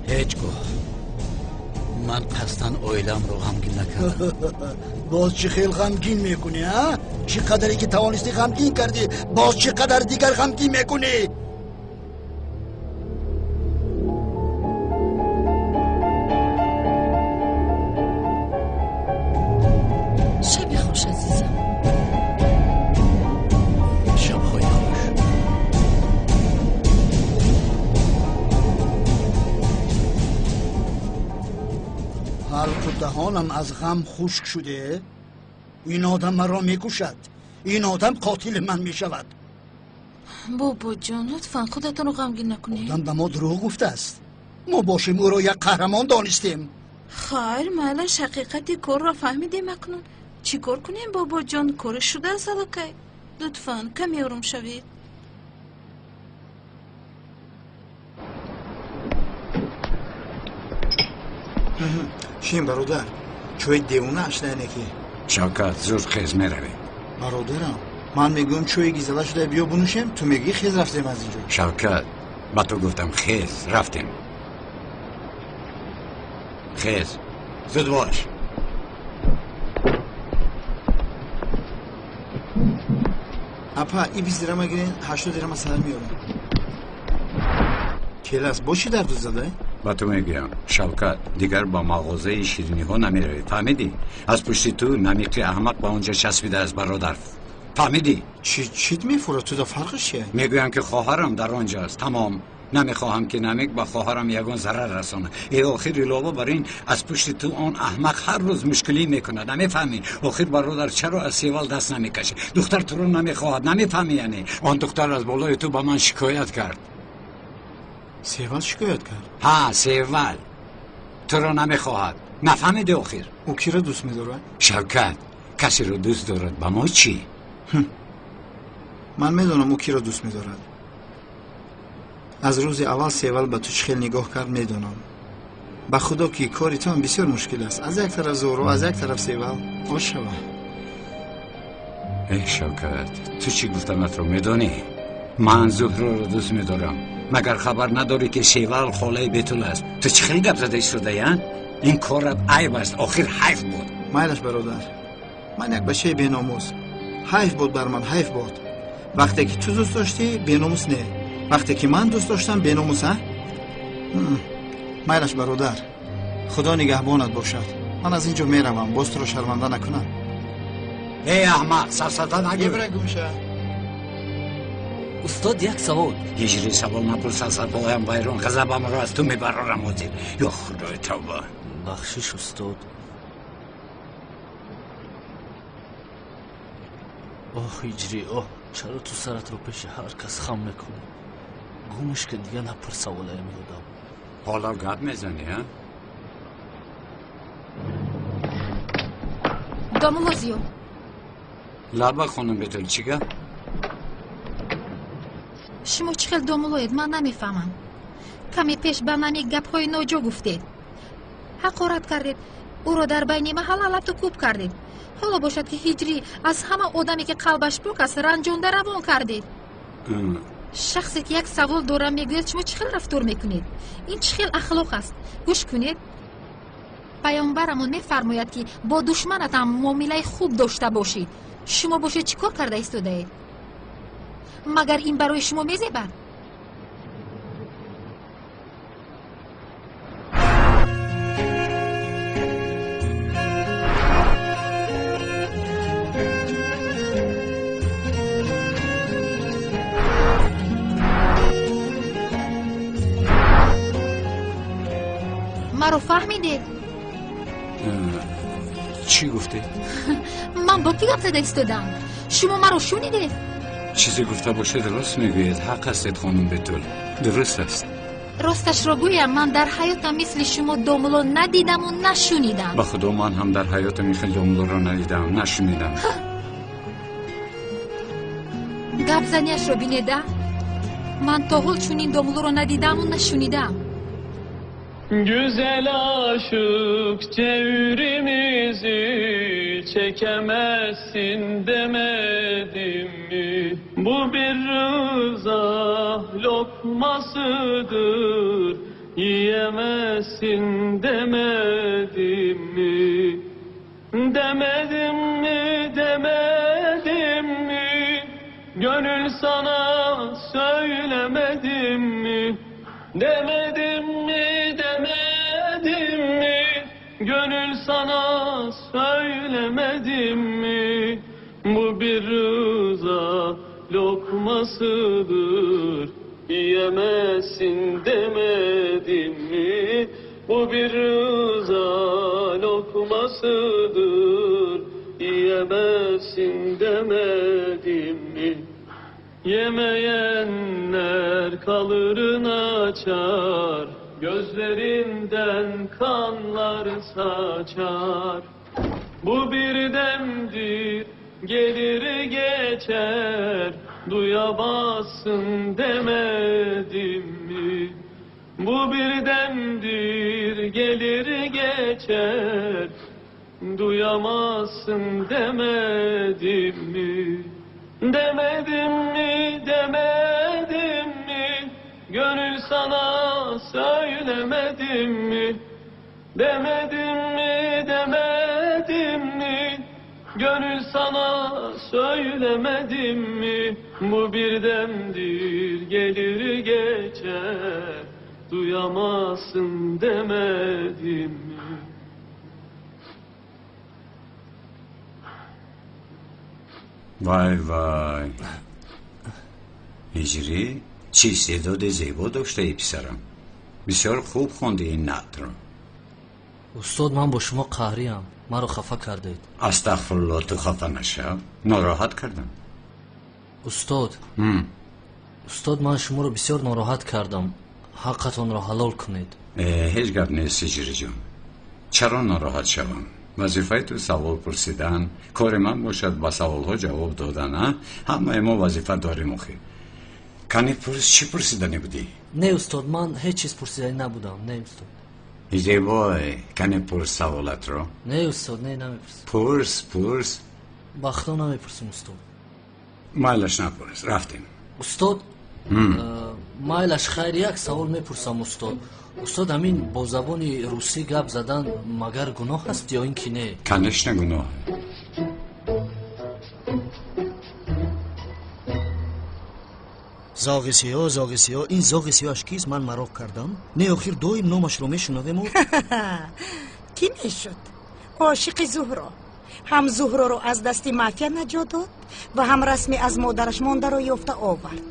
هیچگاه من قصدن اویلم رو غمگین نکردم. باز چه خیل غمگین میکنی ها؟ چه قدری که توانستی غمگین کردی باز چه قدر دیگر غمگین میکنی؟ شب خوش عزیزم. شبهای خوش. حال تو دهانم از غم خشک شده. این آدم من را میکشد. این آدم قاتل من میشود. بابا جان لطفا خودتون رو غمگین نکنید. آدم به ما دروغ گفته است. ما باشیم او را یک قهرمان دانستیم. خیر معلش حقیقتی کار را فهمیدیم اکنون چی کار کنیم بابا جان؟ کار شده از علاقه. لطفا کمی آروم شوید. شیم برادر چوی دیونه اشته نکی. شوکت زود خیز میروی. برادرم من میگم چوی گیزده شده بیا بنوشیم، تو میگی خیز رفتیم از اینجا. شوکت با تو گفتم خیز رفتیم. خیز زود باش. اپا ای 20 درم اگرین 80 درم سر میارم. کلاس باشی در دوست زده؟ با تو میگم شوکت دیگر با مغازه شیرینی ها نمیروی. فهمیدی؟ از پشت تو نمیقی احمق با اونجا چسبیده از برادر. فهمیدی؟ چیت میفوره تو دا فرقش چیه؟ میگویم که خواهرم در آنجاست. تمام. نمیخواهم که نمیک با خواهرم یگان ضرر رسانه. ای آخر علاوه بر این از پشت تو آن احمق هر روز مشکلی میکنه. نمیفهمی؟ آخر برادر چرا از سیوال دست نمیکشه؟ دختر تو رو نمیخواهد. نمیفهمی؟ یعنی آن دختر از بالای تو با من شکایت کرد. سیوال شکایت کرد؟ ها سیوال تو رو نمیخواهد. نفهمیدی آخر؟ او کی رو دوست میداره؟ شوکت کسی رو دوست دارد با ما چی؟ من میدونم او کی رو دوست میدارد. از روز اول سیوال به تو چخیل نگاه کرد میدونم. به خدا که کاری تو هم بسیار مشکل است. از یک طرف زورو از یک طرف سیوال آشوا. ای شوکت تو چی گفتمت رو میدونی؟ من زهرا رو دوست میدارم. مگر خبر نداری که سیوال خاله بیتول است؟ تو چخیل گپ زده شده یا؟ این کارت عیب است. آخر حیف بود. مایلش برادر من یک بچه بیناموس. حیف بود بر من حیف بود. وقتی که تو دوست داشتی بیناموس نه. وقتی که من دوست داشتم بیناموس ها؟ مایلش برادر خدا نگهبانت باشد. من از اینجا میروم باز تو رو شرمنده نکنم. ای احمق سرسده نگو. یه گمشه. استاد یک سوال. هجری سوال نپرس از پایم بیرون. غضبم رو از تو میبرارم مدیر. یا خدای توبه. بخشش استاد. آه هجری آه چرا تو سرت رو پیش هر کس خم میکنی؟ گمش که دیگه نپرسه ولی میادم. حالا گپ میزنی ها؟ دامولوزیو لابا خانم بیتول چیگه؟ شما چه خیلی دامولوید من نمیفهمم. کمی پیش به من یک گپ‌های ناجا گفتید. حقارت کردید. او را در بین محل علت و کوب کردید. حالا باشد که هجری از همه آدمی که قلبش پاک است رنجانده روان کردید. شخصی که یک سوال دارم میگوید شما چه خیل رفتار میکنید؟ این چه خیل اخلاق است؟ گوش کنید. پیامبرمون میفرماید که با دشمنت هم معامله خوب داشته باشی. شما باشه چیکار کرده ایستاده اید؟ مگر این برای شما میزیبد؟ مرا فهمیدید؟ چی گفتی؟ من با کی گپ زده ایستادم؟ شما مرا شنیدید؟ چیزی گفته باشه درست میگوید. حق هستید خانم بتول. درست است. راستش را گویم من در حیاتم مثل شما داملا ندیدم و نشنیدم. به خدا من هم در حیاتم مثل داملا را ندیدم نشنیدم. گپ زنیش را بینیده؟ من تا حال چنین داملا را ندیدم و نشنیدم. Güzel aşık çevrimizi çekemezsin demedim mi? Bu bir rıza lokmasıdır, yiyemezsin demedim mi? Demedim mi, demedim mi? Gönül sana söylemedim mi? Demedim mi, demedim mi? Gönül sana söylemedim mi? Bu bir rıza lokmasıdır, yiyemezsin demedim mi? Bu bir rıza lokmasıdır, yiyemezsin demedim mi? Yemeyenler kalırını açar, gözlerinden kanlar saçar. Bu bir demdir, gelir geçer, duyamazsın demedim mi? Bu bir demdir, gelir geçer, duyamazsın demedim mi? Demedim mi, demedim mi? Gönül sana söylemedim mi? Demedim mi, demedim mi? Gönül sana söylemedim mi? Bu bir demdir, gelir geçer, duyamazsın demedim mi? وای وای هجری چی استعداد زیبا داشته ای پسرم. بسیار خوب خوندی این نعت رو. استاد من با شما قهریم. مرا خفه کردید. استغفرالله تو خفه نشو. ناراحت کردم. استاد من شما رو بسیار ناراحت کردم. حقتون را حلال کنید. هیچ گپ نیست هجری جان. چرا ناراحت شوم؟ وظیفه تو سوال پرسیدن، کار من باشد با سوال ها جواب دادن. همه ما وظیفه داریم اخی. کنی پرس چی پرسیدنی بودی؟ نه استاد من هیچ چیز پرسیدنی نبودم. نه استاد. زیبای کنی پرس سوالت رو؟ نه استاد نه نمیپرسم. پرس بخدا نمیپرسم استاد. مایلش نپرس رفتیم. استاد مایلش خیر یک سوال میپرسم استاد. استاد همین با زبان روسی گپ زدن مگر گناه است یا اینکه نه؟ کنش نه گناه. زاغ سیاه این زاغ سیاهش کیست؟ من مراق کردم. نه آخر دویم نامش رو میشنویم. کی میشد؟ عاشق زهرا. هم زهرا رو از دست مافیا نجات داد و هم رسمی از مادرش مانده رو یافته آورد.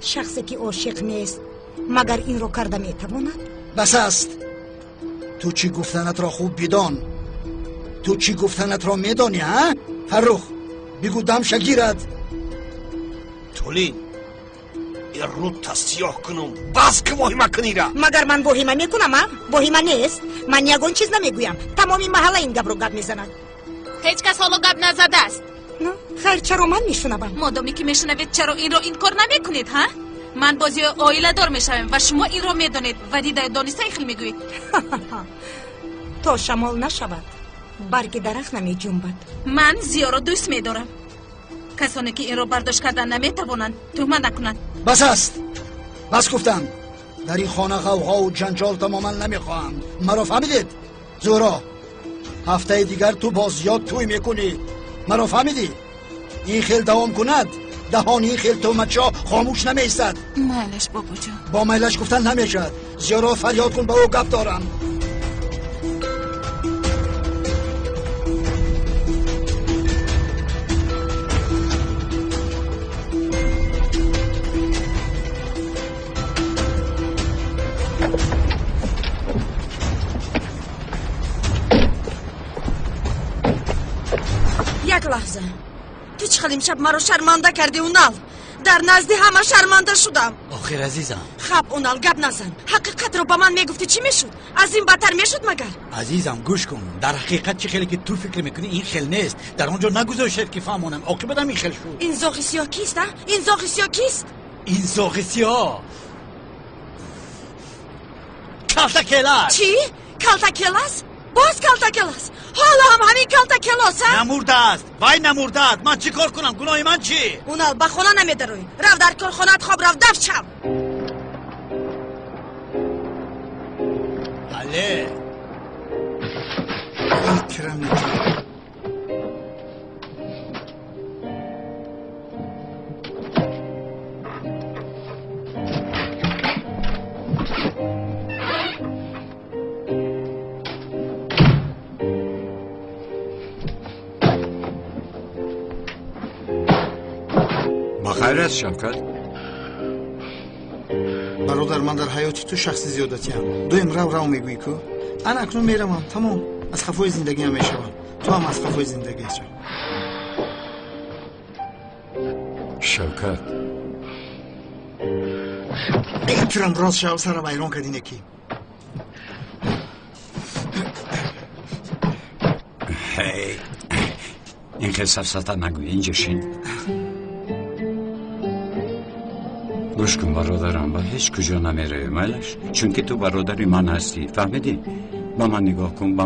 شخصی که عاشق نیست مگر این رو کرده میتواند؟ بس است. تو چی گفتنت را خوب بدان. تو چی گفتنت را میدانی ها؟ فرخ بگو دم شگیرد. تولی این رو تسیاه کنم بس که واهیمه کنی را. مگر من واهیمه میکنم ها؟ واهیمه نیست. من یگون چیز نمیگویم. تمامی محله این گپ رو گپ میزند. هیچ کس حالا گپ نزده است. خیر چرا من میشنوم؟ مادامی که میشنوید چرا این رو این کار نمیکنید ها؟ من بازی آیله دار میشوم و شما این را میدانید و دیده دانسته این خیلی میگویید. تا شمال نشود برگ درخت نمی جنبد. من زیا را دوست میدارم. کسانی که این را برداشت کردن نمیتوانند تهمت نکنند. بس است، بس گفتم. در این خانه غوغا و جنجال تماما نمیخواهم. مرا فهمیدید؟ زهرا، هفته دیگر تو باز زیاد توی میکنی. مرا فهمیدی؟ این خیل دوام کند دهان این خیل تهمتشا خاموش نمیستد. مالش بابا جان. با میلش گفتن نمیشد. زیارا فریاد کن با او گپ دارم. یک لحظه، تو چقدر امشب مرا شرمنده کردی اونال. در نزد همه شرمنده شدم. آخر عزیزم. خب اونال گپ نزن. حقیقت رو با من میگفتی چی میشد؟ از این بدتر میشد مگر؟ عزیزم گوش کن. در حقیقت چه خیلی که تو فکر میکنی این خیل نیست. در اونجا نگذاشت که فهمونم عاقبتم این خیل شد. این زاغ سیاه کیست؟ این زاغ سیاه کیست؟ این زاغ سیاه کلتکل است. چی؟ کلتکل است؟ باز کلتکل است؟ حالا هم همین کلتکل است؟ نمورده است. وای نمورده است. من چی کار کنم؟ گناه من چی؟ اونال به خونه نمیده روی. رو در کارخانت خواب رو دفت شم. بله. اکرم خیر است شوکت. برادر من در حیات تو شخص زیادتی هم. دویم رو میگویی که انا اکنون میرم تمام از خفای زندگی هم میشوم. تو هم از خفای زندگی شو. شوکت اکرم راست شو سر ویران کردی نکی. این خیلی سفسطه نگوی اینجا شین. گوش کن برادرم با هیچ کجا نمیره میلش چون که تو برادری من هستی فهمیدی؟ با من نگاه کن با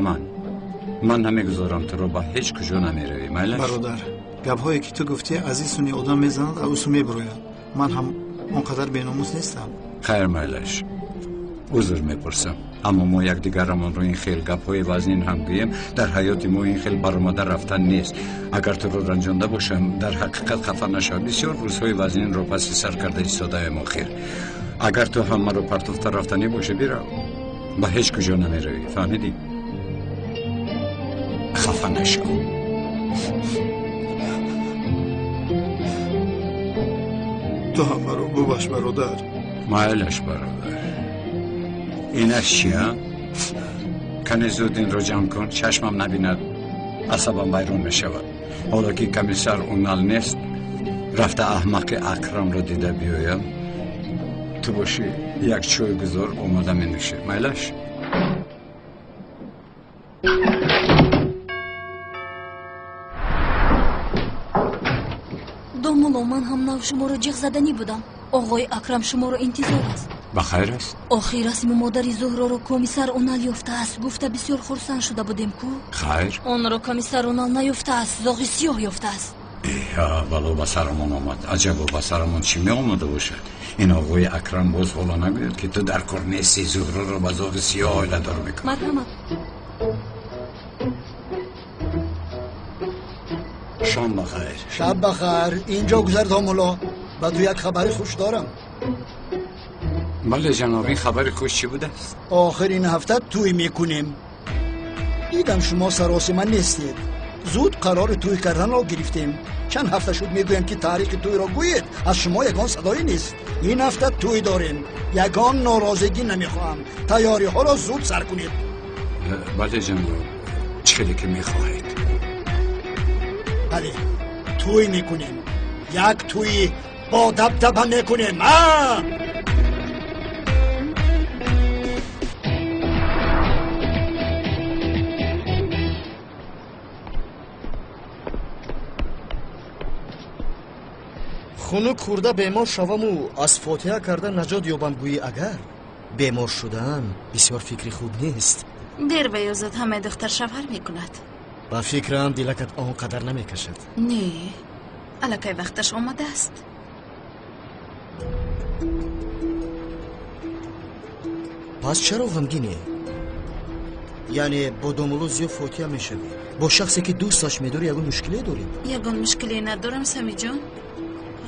من نمیگذارم تو رو با هیچ کجا نمیره میلش. برادر گپ‌هایی که تو گفتی عزیزونی آدم میزند و اوسو میبروید. من هم اونقدر بیناموس نیستم. خیر میلش عذر میپرسم اما ما یک دیگرمان رو این خیل گپ‌های وزنین هم گوییم. در حیات ما این خیل برآمده رفتن نیست. اگر تو رو رنجانده باشم در حقیقت خفه نشو. بسیار روزهای وزنین رو پس سر کرده ایستاده ما خیر. اگر تو هم رو پرتوفته رفتنی باشه بیرو با هیچ کجا نمیروی فهمیدی؟ خفه نشو. تو هم رو ببخش برادر. مایلش برادر اینش چیه؟ کنی زود این رو جمع کن چشمم نبیند عصبم بیرون میشود. حالا که کمیسر اونال نیست رفته احمق اکرم رو دیده بیایم تو باشی یک چوی گذار اومده می نوشه میلش. دومولو من هم نو شما رو جغ زدنی بودم. آقای اکرم شما رو انتظار است. بخیر است؟ آخی رسم مادری زهرا رو کمیسر اونال یافته است. گفته بسیار خرسند شده بودیم کو. خیر؟ اون رو کمیسر اونال نیافته است. زاغ سیاه یافته است. یا ولو به سرمون آمد. عجب به سرمون چی می آمده باشد؟ این آقای اکرم باز حالا نگوید که تو در کار نیستی زهرا رو به زاغ سیاه آیله دار میکنی. مرحمت. شام بخیر. شب بخیر. اینجا گذر دامولا و تو یک خبری خوش دارم. بله جناب این خبر خوش چی بوده است؟ آخرین هفته توی میکنیم. دیدم شما سراسی من نیستید. زود قرار توی کردن را گرفتیم. چند هفته شد میگویم که تاریخ توی را گویید. از شما یگان صدایی نیست. این هفته توی داریم. یگان ناراضگی نمیخواهم. تیاری ها را زود سر کنید. بله جناب چه که میخواهید؟ بله توی میکنیم. یک توی با دبدبه میکنیم. хунук хӯрда бемор шаваму аз фотиҳа карда наҷот ёбам гӯӣ агар бемор шудан бисёр фикри хуб нест. дер ба ё зуд ҳамаи духтар шавҳар мекунад. ба фикрам дилакат он қадар намекашад. не аллакай вақташ омадааст. пас чаро ғамгине? яъне бо домулӯз ё фотиҳа мешавӣ бо шахсе ки дӯсташ медорӣ ягон мушкиле дорӣ? ягон мушкиле надорам самиҷон.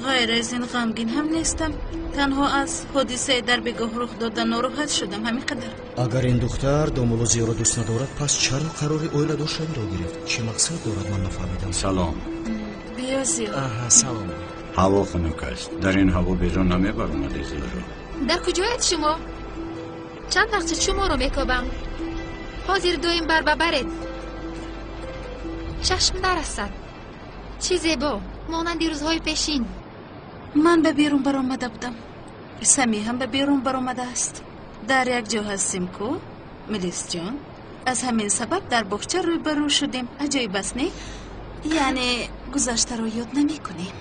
ғайр аз ин ғамгин ҳам нестам. танҳо аз ҳодисаи дар бегоҳ рух дода нороҳат шудам, ҳамин қадар. агар ин духтар домулӯзиро дӯст надорад пас чаро қарори оиладоршавиро гирифт? чӣ мақсад дорад? ман нафаҳмидам. салом. биё зиё. аҳа салом. ҳаво хунук аст. дар ин ҳаво берун намебаромади зӯҳро. дар куҷоед шумо? чанд вақт шуд шуморо мекобам. ҳозир доим барбабаред. чашм нарасад. чӣ зебо монанди рӯзҳои пешин. ман ба берун баромада будам. сами ҳам ба берун баромадааст. дар як ҷо ҳастем ку милисҷон. аз ҳамин сабаб дар боғча рӯйбарӯ шудем. аҷоиб аст не? яъне гузаштаро ёд намекунем.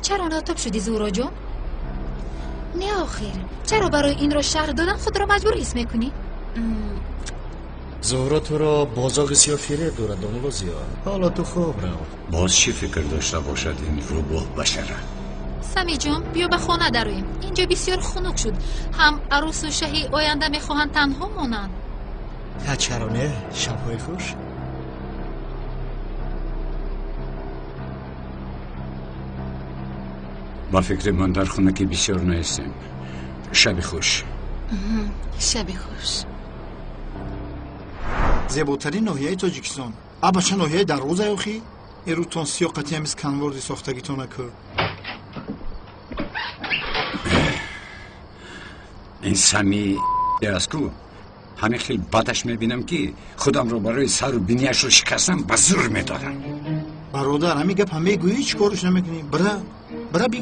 чаро нотоб шудӣ зӯҳроҷон? не охир чаро барои инро шарҳ додан худро маҷбур ҳис мекунӣ? зӯҳро туро бозоғи сиё фиреб дорад домулӯзиё. ҳоло ту хуб рав. боз чӣ фикр дошта бошад ин рӯбоҳ башара? самиҷон биё ба хона дароем. инҷо бисёр хунук шуд. ҳам арӯсу шаҳи оянда мехоҳанд танҳо монанд. ҳа чаро не? шабҳои хуш. ба фикри ман дар хунакӣ бисёр наистем. шаби хуш. шаби хуш. зеботарин ноҳияи тоҷикистон абача ноҳияи дарвоза ёхи эрӯтон сиёқати ҳамис канворди сохтагитонаку ин сами аст ку ҳамин хел бадаш мебинам ки худамро барои сару бинияшро шикастам ба зур медодам. бародар ҳамин гап ҳам мегӯӣ чӣ корш намекунӣ? бира би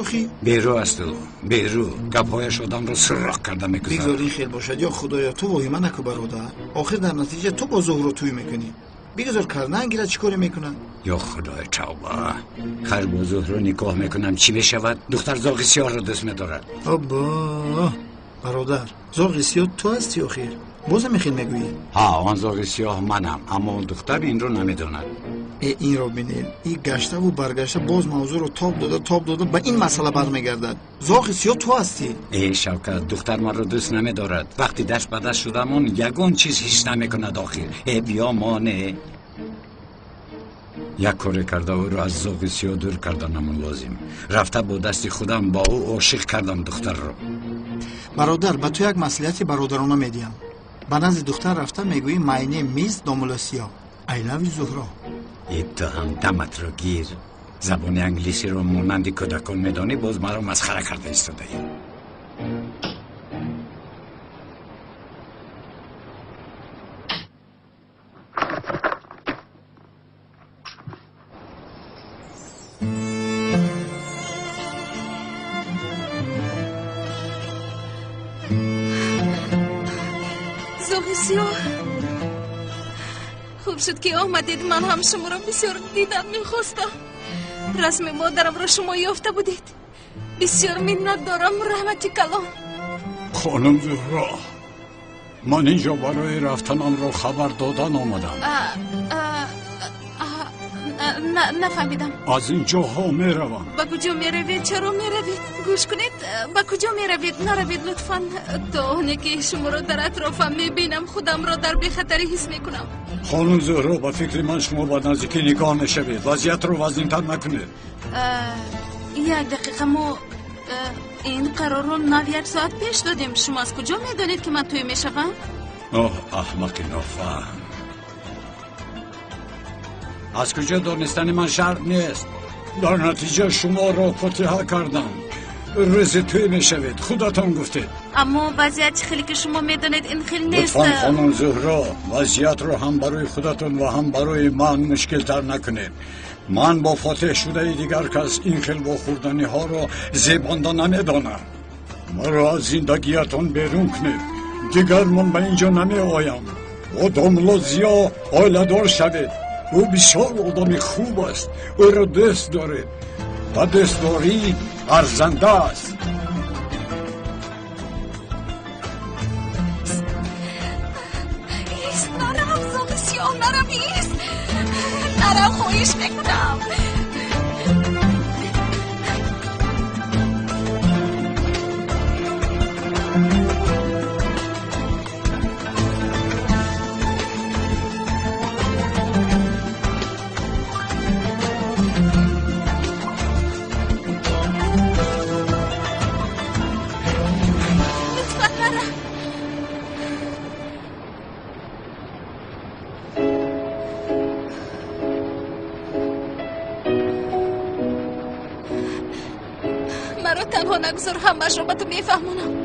охи берӯ асту берӯ гапҳояш одамро суроқ карда бигзор мегузарад. ин хел бошад ё худоё ту воҳима наку бародар. охир дар натиҷа ту бо зӯҳро туй мекунӣ. бигзор карна ангира чӣ коре мекунад? ё худои тавба хайр бо зӯҳро никоҳ мекунам чӣ мешавад? духтар зоғи сиёҳро дӯст медорад. обо бародар зоғи сиёҳ ту ҳастӣ охир бозам ин хел мегӯӣ? ҳа он зоғи сиёҳ манам аммо духтар инро намедонад. инро бинед ин гаштаву баргашта боз мавзӯъро тоб дода ба ин масъала бармегардад. зоғи сиёҳ ту ҳастӣ. шавкат духтар маро дӯст намедорад. вақти даст ба даст шудамон ягон чиз ҳис намекунад. охир биё моне як коре карда ӯро аз зоғи сиёҳ дур карданамон лозим. рафта бо дасти худам ба ӯ ошиқ кардам духтарро. бародар ба ту як маслиҳати бародарона медиҳам. ба назди духтар рафта мегӯӣ майне миз домуласиё айлави зӯҳро. ту ҳам даматро гир. забони англисиро монанди кӯдакон медонӣ боз маро масхара карда истодаӣ. зоғи сиёҳ хуб шуд ки омадед. ман ҳам шуморо бисёр дидан мехостам. расми модарамро шумо ёфта будед. бисёр миннат дорам. раҳмати калон. хонум зӯҳро ман инҷо барои рафтанамро хабар додан омадам. нафаҳмидам. аз ин ҷоҳо меравам. ба куҷо меравед? чаро меравед? гӯш кунед. ба куҷо меравед? наравед лутфан. то оне ки шуморо дар атрофам мебинам худамро дар бехатарӣ ҳис мекунам. хонум зӯҳро ба фикри ман шумо ба наздикӣ нигоҳ мешавед. вазъиятро вазнинтар накунед. як дақиқа мо ин қарорро 9 соат пеш додем. шумо аз куҷо медонед ки ман тӯй мешавам? оҳ аҳмақи нофаҳм. аз куҷо донистани ман шарт нест. дар натиҷа шуморо фотиҳа кардам. рӯзи тӯй мешавед. худатон гуфтед. аммо вазъият чӣ хеле ки шумо медонед ин хел нест. лутфан хонум зӯҳро вазъиятро ҳам барои худатон ва ҳам барои ман мушкилтар накунед. ман бо фотеҳ шудаи дигар кас ин хел вохӯрданиҳоро зебонда намедонам. маро аз зиндагиятон берун кунед. дигар ман ба ин ҷо намеоям. бо домло зиё оиладор шавед. ӯ бисёр одами хуб аст. ӯро дӯст доред. و دوستداری ارزنده است. ایست نرم زابسیان نرم ایست نرم خویش میکنم. مرا تنها نگذار، همش را به تو میفهمونم.